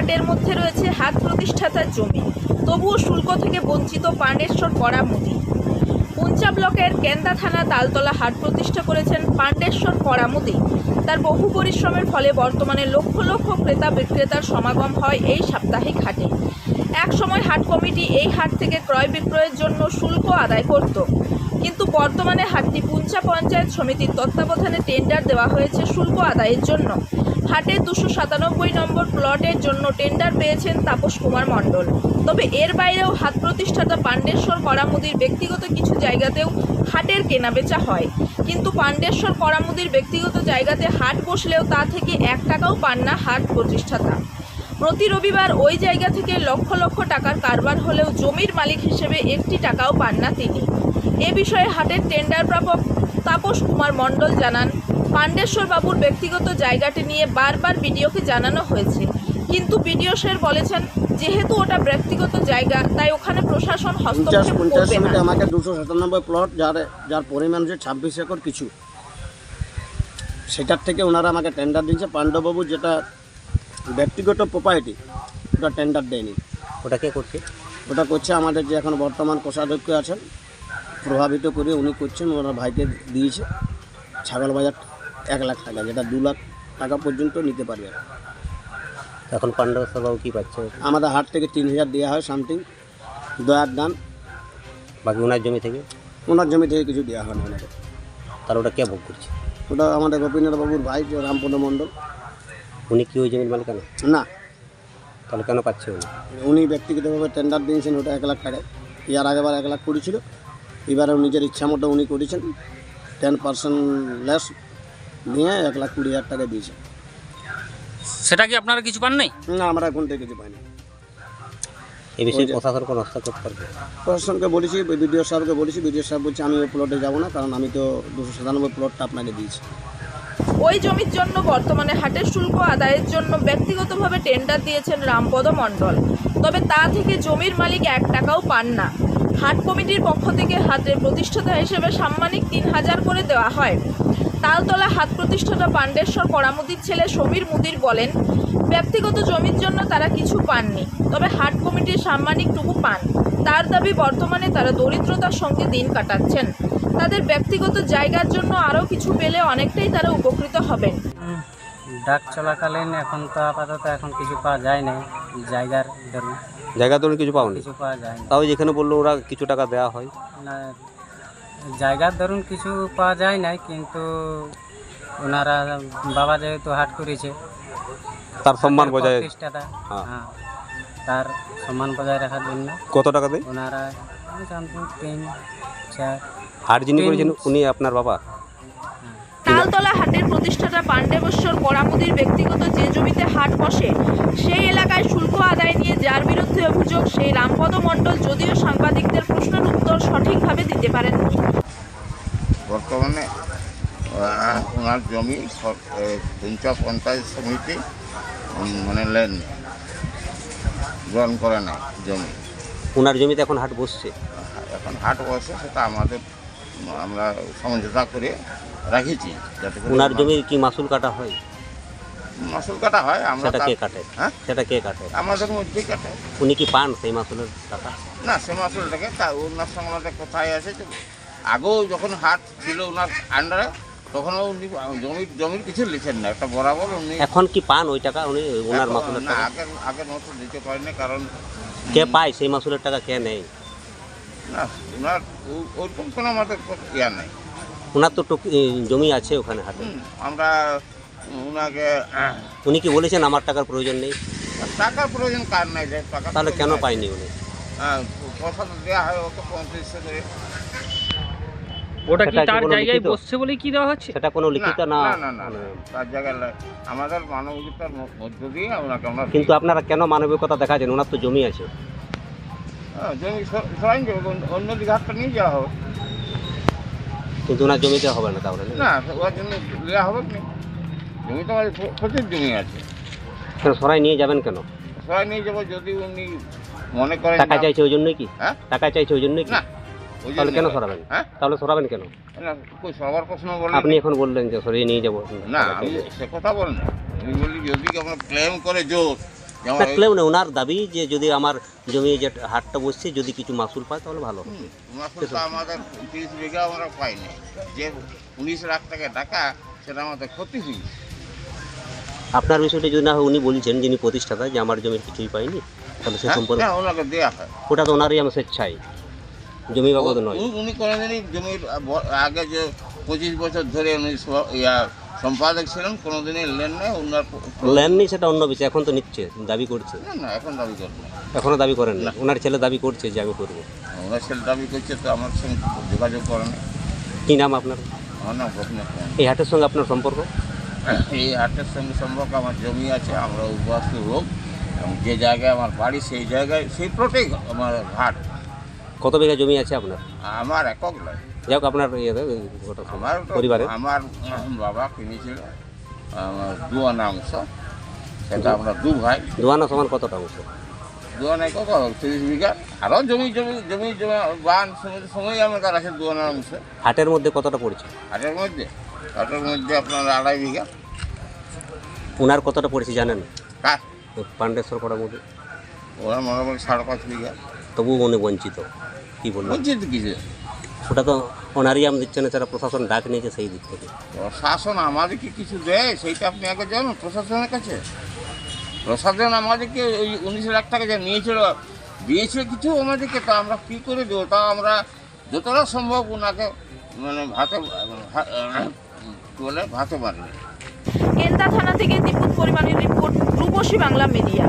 হাটের মধ্যে রয়েছে হাট প্রতিষ্ঠাতার জমি, তবুও শুল্ক থেকে বঞ্চিত পাণ্ডেশ্বর কড়া মুদি। পুঞ্চা ব্লকের কেন্দা থানা তালতলা হাট প্রতিষ্ঠা করেছেন পাণ্ডেশ্বর কড়া মুদি। তার বহু পরিশ্রমের ফলে বর্তমানে লক্ষ লক্ষ ক্রেতা বিক্রেতার সমাগম হয় এই সাপ্তাহিক হাটে। এক সময় হাট কমিটি এই হাট থেকে ক্রয় বিক্রয়ের জন্য শুল্ক আদায় করত, কিন্তু বর্তমানে হাটটি পুঞ্চা পঞ্চায়েত সমিতির তত্ত্বাবধানে টেন্ডার দেওয়া হয়েছে শুল্ক আদায়ের জন্য। হাটের 297 নম্বর প্লটের জন্য টেন্ডার পেয়েছেন তাপস কুমার মণ্ডল। তবে এর বাইরেও হাট প্রতিষ্ঠাতা পাণ্ডেশ্বর কড়া মুদির ব্যক্তিগত কিছু জায়গাতেও হাটের কেনাবেচা হয়, কিন্তু পাণ্ডেশ্বর কড়া মুদির ব্যক্তিগত জায়গাতে হাট বসলেও তা থেকে 1 টাকাও পান না হাট প্রতিষ্ঠাতা। প্রতি রবিবার ওই জায়গা থেকে লক্ষ লক্ষ টাকার কারবার হলেও জমির মালিক হিসেবে 1টি টাকাও পান না তিনি। এ বিষয়ে হাটের টেন্ডার প্রাপক তাপস কুমার মণ্ডল জানান, পাণ্ডেশ্বর বাবুর ব্যক্তিগত জায়গাটি নিয়ে বারবার বিডিওকে জানানো হয়েছে, কিন্তু বিডিও স্যার বলেছেন যেহেতু ওটা ব্যক্তিগত জায়গা তাই ওখানে প্রশাসন হস্তক্ষেপ করবে না। আমাকে 297 প্লট যার পরিমাণ হচ্ছে 26 একর কিছু, সেটার থেকে ওনারা আমাকে টেন্ডার দিয়েছে। পাণ্ডববাবু যেটা ব্যক্তিগত প্রপার্টি ওটা টেন্ডার দেয়নি। ওটা কে করছে? ওটা করছে আমাদের যে এখন বর্তমান কোষাধ্যক্ষ আছেন, প্রভাবিত করে উনি করছেন। ওনার ভাইকে দিয়েছে ছাগল বাজার 1 লাখ টাকা, যেটা 2 লাখ টাকা পর্যন্ত নিতে পারবে। এখন পাণ্ডেশ্বর বাবু কী পাচ্ছে? আমাদের হাট থেকে 3000 দেওয়া হয় সামথিং, দয়ার দান। বাকি ওনার জমি থেকে? ওনার জমি থেকে কিছু দেওয়া হয় না ওনাকে। তাহলে ওটা কে ভোগ করছে? ওটা আমাদের গোপীনাথ বাবুর ভাই যে রামপদ মণ্ডল। উনি কি ওই জমির মালিক না? না। তাহলে কেন পাচ্ছে উনি? উনি ব্যক্তিগতভাবে টেন্ডার দিয়েছেন ওটা 1 লাখ টাকায়। এর আগেবার 1 লাখ করেছিল, এবারে নিজের ইচ্ছা মতো উনি করেছেন। 10% লেস নিয়ে 1,20,000 টাকা দিয়েছেন। সেটা কি আপনারা কিছু পান নাই? না, আমরা এখন থেকে কিছু পাইনি। এই বিষয়ে প্রশাসন কোনো হস্তক্ষেপ করবে? প্রশাসনকে বলেছি, বিডিও সাহেবকে বলেছি। বিডিও সাহেব বলছে আমি ওই প্লটে যাবো না, কারণ আমি তো 297 প্লটটা আপনাকে দিয়েছি। ওই জমির জন্য বর্তমানে হাটের শুল্ক আদায়ের জন্য ব্যক্তিগতভাবে টেন্ডার দিয়েছেন রামপদ মণ্ডল, তবে তা থেকে জমির মালিক 1 টাকাও পান না। হাট কমিটির পক্ষ থেকে হাটের প্রতিষ্ঠাতা হিসেবে সাম্মানিক 3000 করে দেওয়া হয়। তালতলা হাট প্রতিষ্ঠাতা পাণ্ডেশ্বর কড়া মুদির ছেলে সমীর মুদির বলেন, ব্যক্তিগত জমির জন্য তারা কিছু পাননি, তবে হাট কমিটির সাম্মানিকটুকু পান। তার দাবি বর্তমানে তারা দরিদ্রতার সঙ্গে দিন কাটাচ্ছেন, তাদের ব্যক্তিগত জায়গার জন্য আরও কিছু পেলে অনেকটাই তারা উপকৃত হবেন। ডাক চলাকালীন এখন তো আপাতত এখন কিছু পাওয়া যায় না। জায়গার ধরুন জায়গা ধরুন কিছু পাওনি? কিছু পাওয়া যায় না। তাও যেখানে বললো ওরা কিছু টাকা দেওয়া হয় না, জায়গার ধরুন কিছু পাওয়া যায় না, কিন্তু ওনারা বাবা যেহেতু হাট করেছে তার সম্মান বজায়। প্রতিষ্ঠাতা, হ্যাঁ। হ্যাঁ, তার সম্মান বজায় রাখার জন্য কত টাকা দেয় ওনারা? সামথিং 3-4। হাট যিনি করেছেন উনি আপনার বাবা? তালতলা হাটের প্রতিষ্ঠাতা পাণ্ডেশ্বর কড়া মুদির ব্যক্তিগত যে জমিতে হাট বসে সেই এলাকায় শুল্ক আদায় নিয়ে যার বিরুদ্ধে অভিযোগ, সেই রামপদ মণ্ডল যদিও সাংবাদিকদের প্রশ্নের উত্তর সঠিকভাবে দিতে পারেননি। বর্তমানে ওনার জমি পুঞ্চা পঞ্চায়েত সমিতি মানে ল্যান্ড গ্রহণ করে না জমি। ওনার জমিতে এখন হাট বসছে? এখন হাট বসে, সেটা আমরা সমঝোতা করে রাখেছি যাতে করে ওনার জমির কি মাসুল কাটা হয়? মাসুল কাটা হয়। আমরা সেটা কে কাটে? হ্যাঁ, সেটা কে কাটে? আমাদের মধ্যেই কাটে। উনি কি পান সেই মাসুলের টাকা? না, সে মাসুলটাকে ওনার সঙ্গে আমাদের কোথায় আছে, আগেও যখন হাট ছিল ওনার আন্ডারে তখন উনি জমির কিছু লিখেন না, একটা বরাবর উনি। এখন কি পান ওই টাকা উনি ওনার মাসুলের না, টাকা? আগে মতো দিতে পারেনি, কারণ কে পায় সেই মাসুলের টাকা? কে নেই? না, ওনার ওরকম কোনো আমাদের ইয়া নেই। ওনার তো জমি আছে ওখানে হাটে। আমরা ওনাকে উনি কি বলেছেন আমার টাকার প্রয়োজন নেই? টাকার প্রয়োজন কার নাই, যে টাকা তাহলে কেন পায়নি উনি? পয়সা তো দেওয়া হয় ওকে 3500 করে। ওটা কি সেটা কি তার কোনো জায়গায় লিখিত? বসছে বলেই কি দেওয়া হচ্ছে? সেটা কোনো লিখিত না? না, তার জায়গায় আমাদের মানবিকতার মধ্য দিয়ে ওনাকে আমরা। কিন্তু আপনারা কেন মানবিকতা দেখাচ্ছেন? ওনার তো জমি আছে। জমি সরাই যাবে, অন্য দিকে হাতটা নিয়ে যাওয়া হবে। কিন্তু ওনার জমিতে হবে না তাহলে? না, ওর জন্য দেওয়া হবে না। জমি তো আমাদের প্রচুর জমি আছে। কেন সরাই নিয়ে যাবেন কেন? সরাই নিয়ে যাবো যদি উনি মনে করেন। টাকা চাইছে ওই জন্যই কি? হ্যাঁ, টাকা চাইছে ওই জন্যই কি? না, তাহলে কেন সরাবেন? হ্যাঁ, তাহলে সরাবেন কেন? না, কই সবার প্রশ্ন বলে। আপনি এখন বললেন যে সরিয়ে নিয়ে যাবো। না, আমি সে কথা বলি না। আমি বলি যদি আমরা ক্লেম করে জোর যেমন এই- থাকলেও না ওনার দাবি যে যদি আমার জমি যে হাটটা বসছে যদি কিছু মাসুল পায় তাহলে ভালো হবে। মাসুলটা আমাদের 30 বিঘা আমরা পাইনি, যে 19 লাখ টাকা টাকা সেটা আমাদের ক্ষতি হয়েছে। আপনার বিষয়টা যদি না হয় উনি বলছেন যিনি প্রতিষ্ঠাতা যে আমার জমির কিছুই পাইনি, তাহলে সে সম্পর্কে হ্যাঁ, ওনাকে দেওয়া হয়। ওটা তো ওনারই আমার স্বেচ্ছায়, জমি বাবদ নয়। উনি কোনোদিনই জমির আগে যে 25 বছর ধরে উনি সম্পাদক ছিলেন, কোনোদিনই লেন নেই ওনার। ল্যান্ড নেই সেটা অন্য বিষয়, এখন তো নিচ্ছে, দাবি করছে। না এখন দাবি করেন না, এখনও দাবি করেন না, ওনার ছেলে দাবি করছে যে আমি করবো। ওনার ছেলে দাবি করছে তো আমার সঙ্গে যোগাযোগ করেন। কী নাম আপনার? আমার নাম গোপীনাথ কুমার। এই হাটের সঙ্গে আপনার সম্পর্ক? এই হাটের সঙ্গে সম্পর্ক, আমার জমি আছে, আমরা উদ্বাস্তু লোক, এবং যে জায়গায় আমার বাড়ি সেই জায়গায় সেই প্লটেই আমার হাট। কত বিঘা জমি আছে আপনার? আমার একক নয়, যাই হোক আপনার আমার পরিবারে আমার বাবা কিনেছিল আমার দুয়ানা অংশ, সেটা আমরা দু ভাই। দোয়ানা সমান কতটা অংশ? দুয়ানায় কত 30 বিঘা, আরও জমি বান সময় আমাদের আছে দুয়ানার অংশ। হাটের মধ্যে কতটা পড়েছে? হাটের মধ্যে আপনার 2.5 বিঘা। ওনার কতটা পড়েছে জানেন? কার? পাণ্ডেশ্বর করার মধ্যে ওরা মোটামুটি 5.5 বিঘা। তবুও মনে বঞ্চিত, কী বলবো? বলছি তো কিছু ওটা তো ওনারই আম দিচ্ছে না, যারা প্রশাসন ডাক নিয়েছে সেই দিক থেকে। প্রশাসন আমাদেরকে কিছু দেয় সেইটা আপনি আগে জানুন প্রশাসনের কাছে। প্রশাসন আমাদেরকে ওই 19 লাখ টাকা যা নিয়েছিল দিয়েছিল কিছু আমাদেরকে, তা আমরা কী করে দেবো? তা আমরা যতটা সম্ভব ওনাকে মানে ভাতে মারিনি। কেন্দা থানা থেকে দীপুত পরিমাণের রিপোর্ট, রূপসী বাংলা মিডিয়া।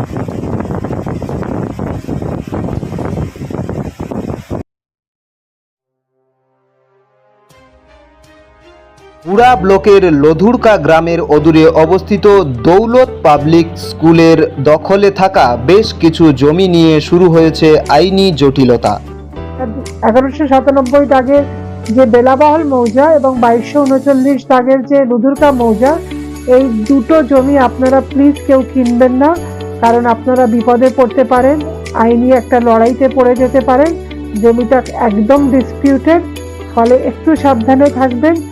পুরা ব্লকের লধুরকা গ্রামের অদূরে অবস্থিত দৌলত পাবলিক স্কুলের দখলে থাকা বেশ কিছু জমি নিয়ে শুরু হয়েছে আইনি জটিলতা। 1197 দাগের যে বেলাবহল মৌজা এবং 2239 দাগের যে লুধুরকা মৌজা, এই দুটো জমি আপনারা প্লিজ কেউ কিনবেন না, কারণ আপনারা বিপদে পড়তে পারেন, আইনি একটা লড়াইতে পড়ে যেতে পারেন। জমিটা একদম ডিসপিউটেড, ফলে একটু সাবধানে থাকবেন।